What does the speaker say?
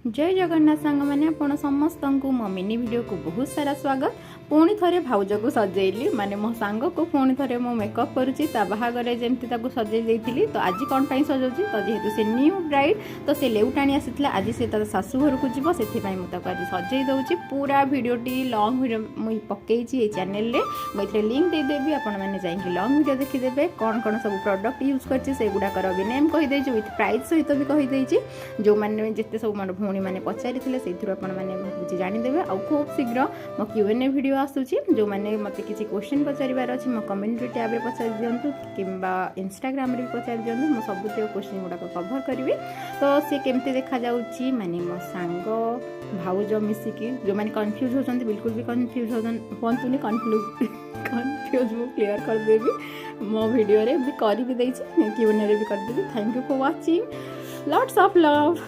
जय जगन्नाथ सांग मैंने आपण समस्त को मो मिनी वीडियो को बहुत सारा स्वागत। पुणी थे भाउज को सजेली माने मो सांग को पुणी थे मो मेकअप करुच्ची बाहागर जमी सजे देती तो आज कौन पाई सजाऊँगी तो जेहेतु से न्यू ब्राइड तो से लेउटाणी आसी आज से शाशु घर को जीव से आज सजे दूसरी पूरा भिडटी लंग भिड मुझे पकई चैनल मुझे लिंक देदेवी आपण मैंने जाइए लंग भिड देखीदे कौन कौन सब प्रोडक्ट यूज करगुड़ाकर भी नेम कहीदे विथ प्राइस सहित भी कहीदे जो मैंने जिते सब मोर भौणी मैंने पचारि से भावुँ जानीदे आ खूब शीघ्र मो Q&A वीडियो आसूची जो मैंने मत किसी क्वेश्चन पचार अच्छी मो कम्युनिटी टैब में पचार दिंतु कि इंस्टाग्राम भी पचार दिंतु मुझे सब क्वेश्चन गुड़ाक कभर करी तो सी केमती देखा जाऊँगी माने मो सांग भाउज मिसिकी जो मैंने कन्फ्यूज होती बिल्कुल भी कन्फ्यूज होतुनि कन्फ्यूज मु क्लीयर करदेवी मो वीडियो रे भी कर भी Q&A भी करदेवी। Thank you for watching lots of love.